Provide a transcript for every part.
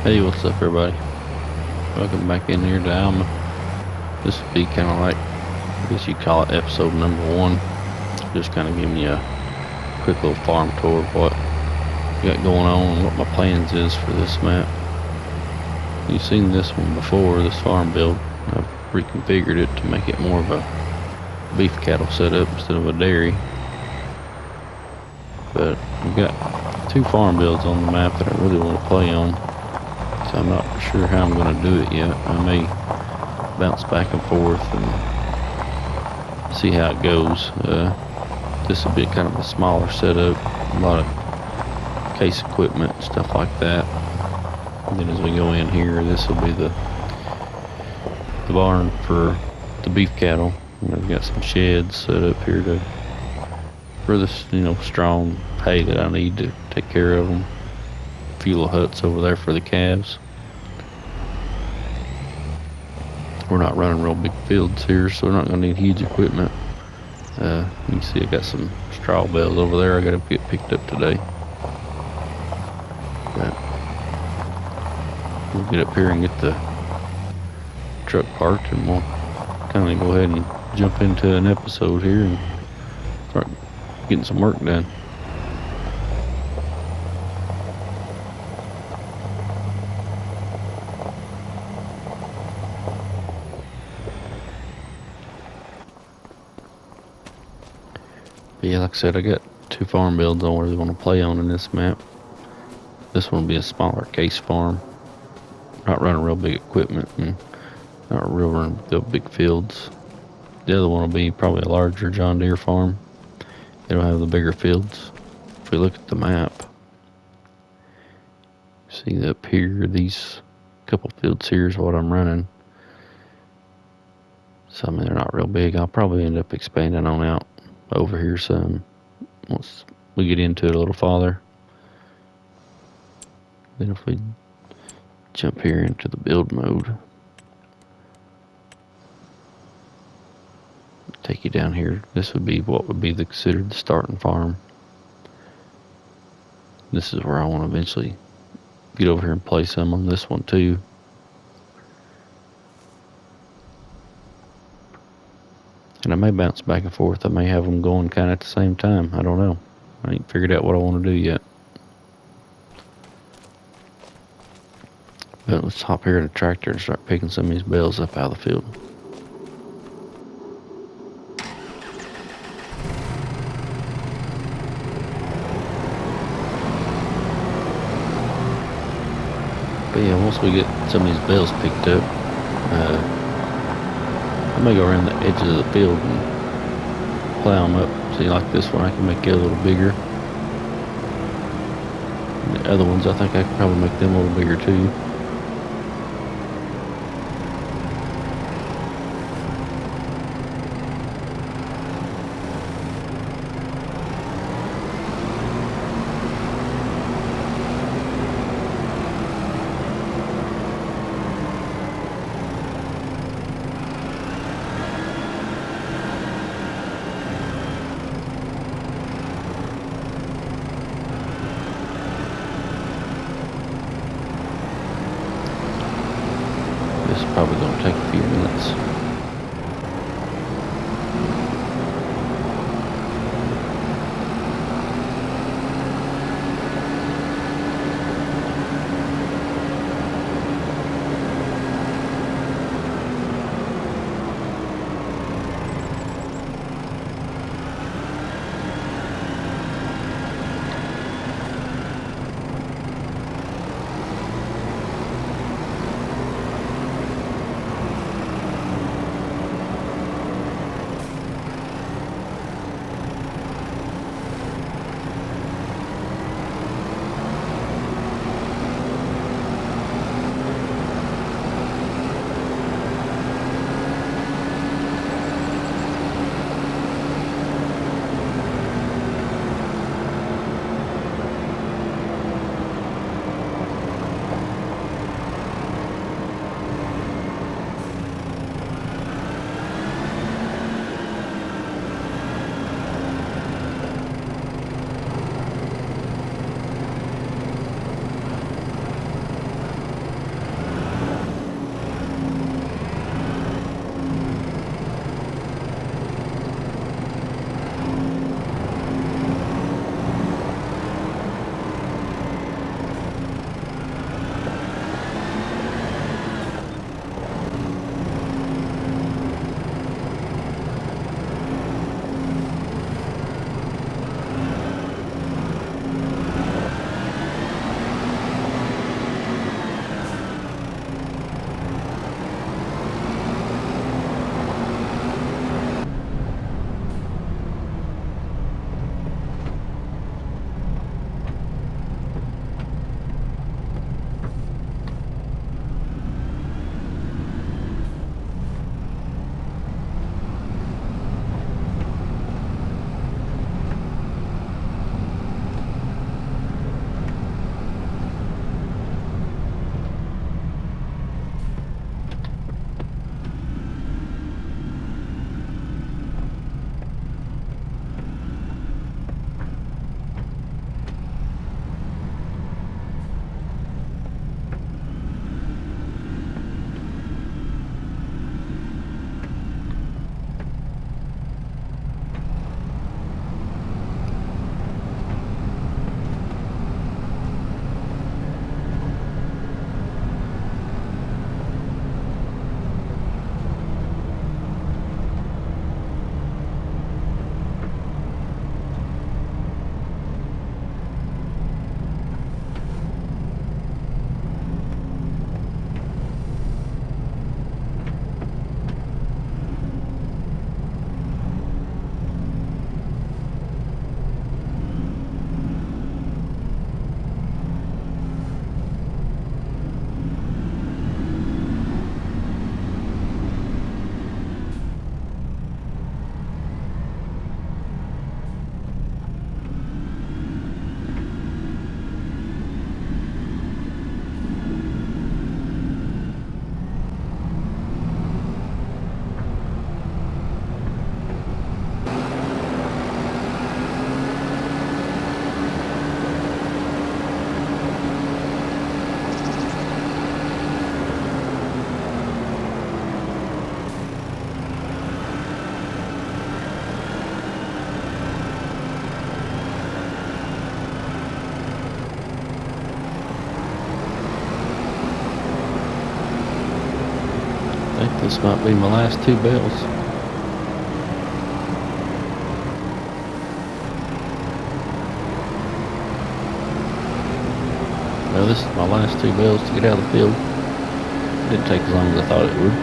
Hey, what's up, everybody? Welcome back in here to Alma. This would be kind of like, I guess you call it episode number one. Just kind of giving you a quick little farm tour of what we got going on and what my plans is for this map. You've seen this one before, this farm build. I've reconfigured it to make it more of a beef cattle setup instead of a dairy. But I've got two farm builds on the map that I really want to play on. So I'm not sure how I'm going to do it yet. I may bounce back and forth and see how it goes. This will be kind of a smaller setup, a lot of case equipment, stuff like that. And then as we go in here, this will be the barn for the beef cattle. And I've got some sheds set up here for this, strong hay that I need to take care of them. A few little huts over there for the calves. We're not running real big fields here, so we're not going to need huge equipment. You can see I got some straw bales over there I got to get picked up today. But we'll get up here and get the truck parked, and we'll kind of go ahead and jump into an episode here and start getting some work done. But yeah, like I said, I got two farm builds I really want to play on in this map. This one will be a smaller case farm. Not running real big equipment and not real running real big fields. The other one will be probably a larger John Deere farm. They don't have the bigger fields. If we look at the map, see up here, these couple fields here is what I'm running. So I mean, they're not real big. I'll probably end up expanding on out over here some once we get into it a little farther. Then if we jump here into the build mode, take you down here. This would be what would be considered the starting farm. This is where I want to eventually get over here and play some on this one too. And I may bounce back and forth. I may have them going kind of at the same time. I don't know. I ain't figured out what I want to do yet. But let's hop here in the tractor and start picking some of these bales up out of the field. But yeah, once we get some of these bales picked up, I may go around the edges of the field and plow them up. See, like this one, I can make it a little bigger. And the other ones, I think I could probably make them a little bigger too. This is probably going to take a few minutes. This might be my last 2 bales. Well, this is my last 2 bales to get out of the field. It didn't take as long as I thought it would.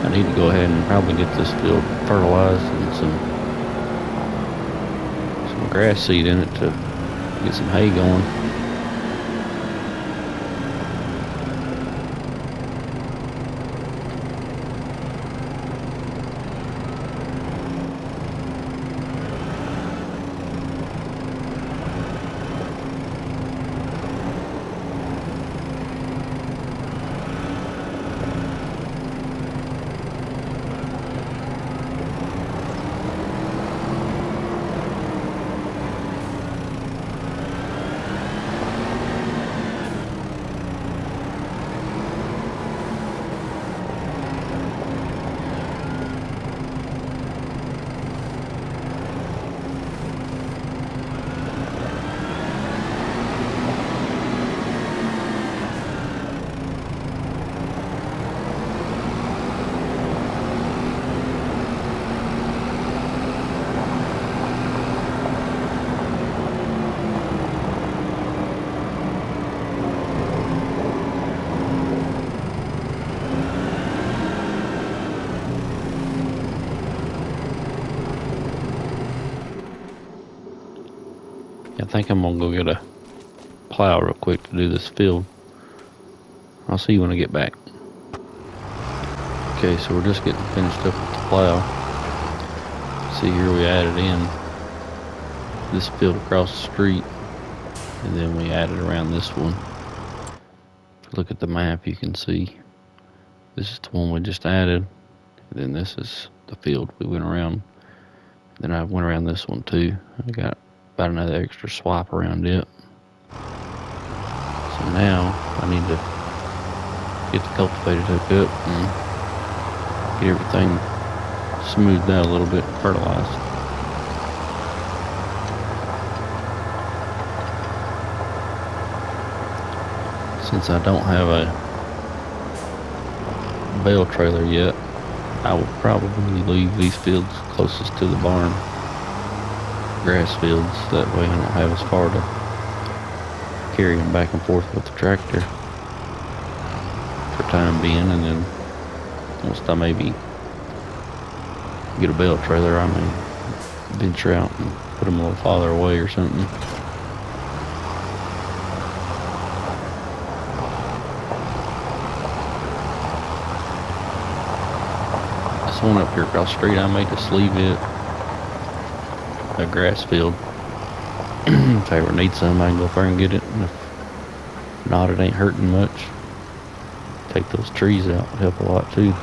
I need to go ahead and probably get this field fertilized and some grass seed in it to get some hay going. I think I'm gonna go get a plow real quick to do this field. I'll see you when I get back. Okay, so we're just getting finished up with the plow. See here, we added in this field across the street, and then we added around this one. If you look at the map, you can see this is the one we just added, and then this is the field we went around. Then I went around this one too. I got about another extra swipe around it. So now I need to get the cultivator hooked up and get everything smoothed out a little bit, fertilized. Since I don't have a bale trailer yet, I will probably leave these fields closest to the barn, grass fields. That way I don't have as far to carry them back and forth with the tractor for time being. And then once I maybe get a bale trailer, I may venture out and put them a little farther away or something. This one up here across the street, I may just leave it a grass field. If I ever need some, I can go up there and get it. And if not, it ain't hurting much. Take those trees out would help a lot too.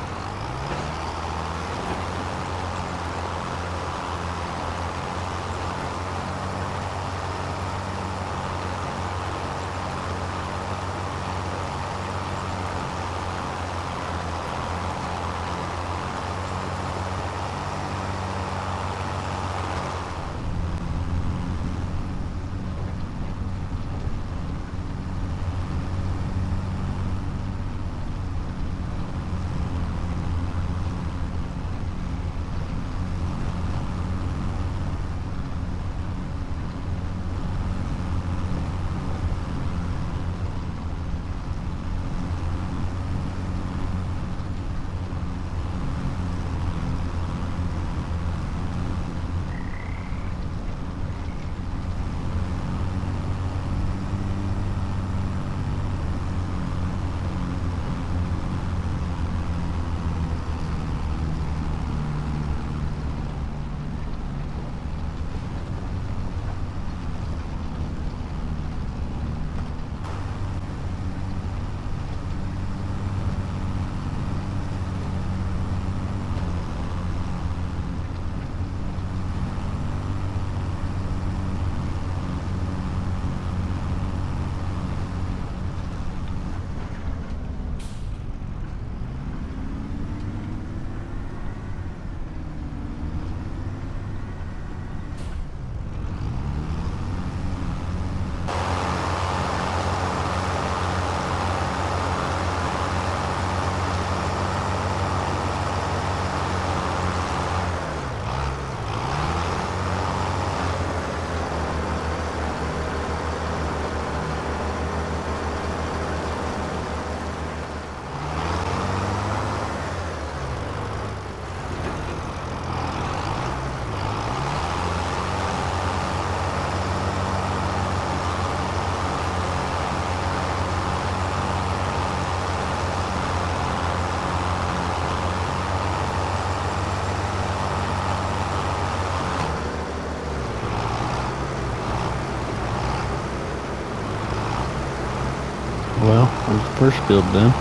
Well, there's the first field done.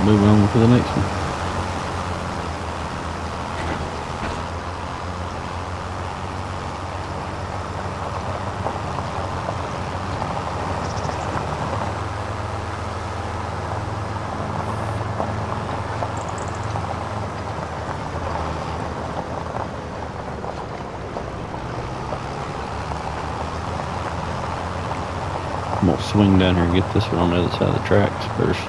Moving on to the next one. I'm gonna swing down here and get this one on the other side of the tracks first.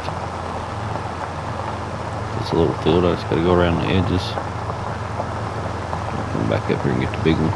It's a little field, I just gotta go around the edges. Come back up here and get the big one.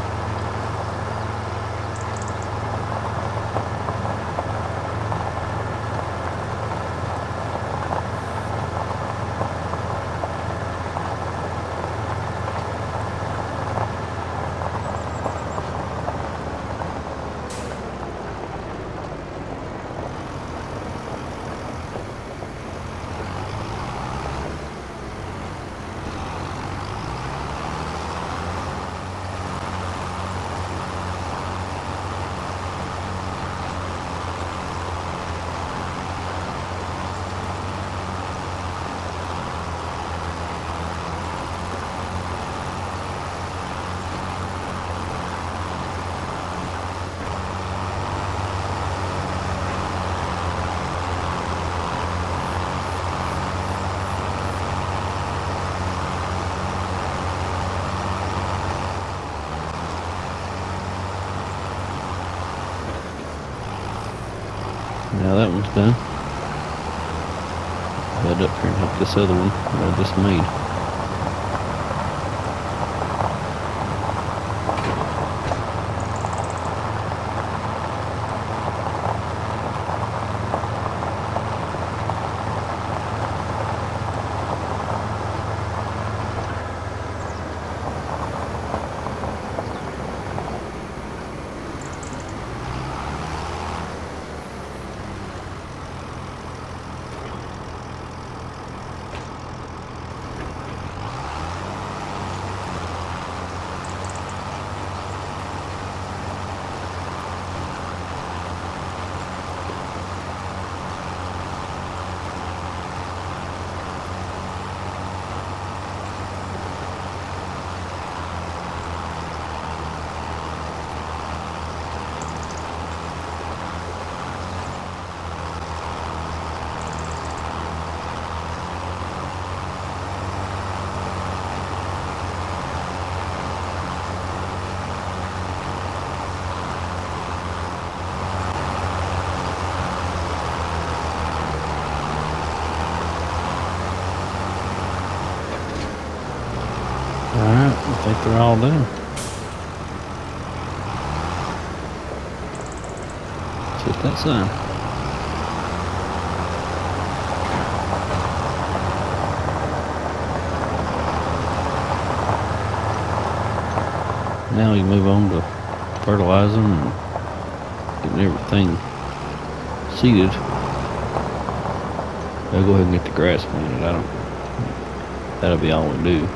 Now that one's done. Head up here and help this other one that I just made. Alright, I think they're all done. Hit that sign. Now you move on to fertilizing and getting everything seeded. I'll go ahead and get the grass planted. That'll be all we do.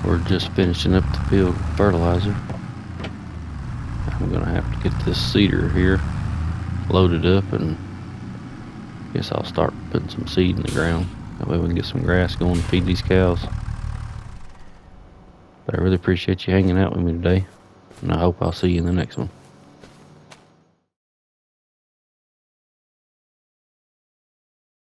We're just finishing up the field with fertilizer. I'm gonna have to get this seeder here loaded up, and guess I'll start putting some seed in the ground. That way we can get some grass going to feed these cows. But I really appreciate you hanging out with me today, and I hope I'll see you in the next one.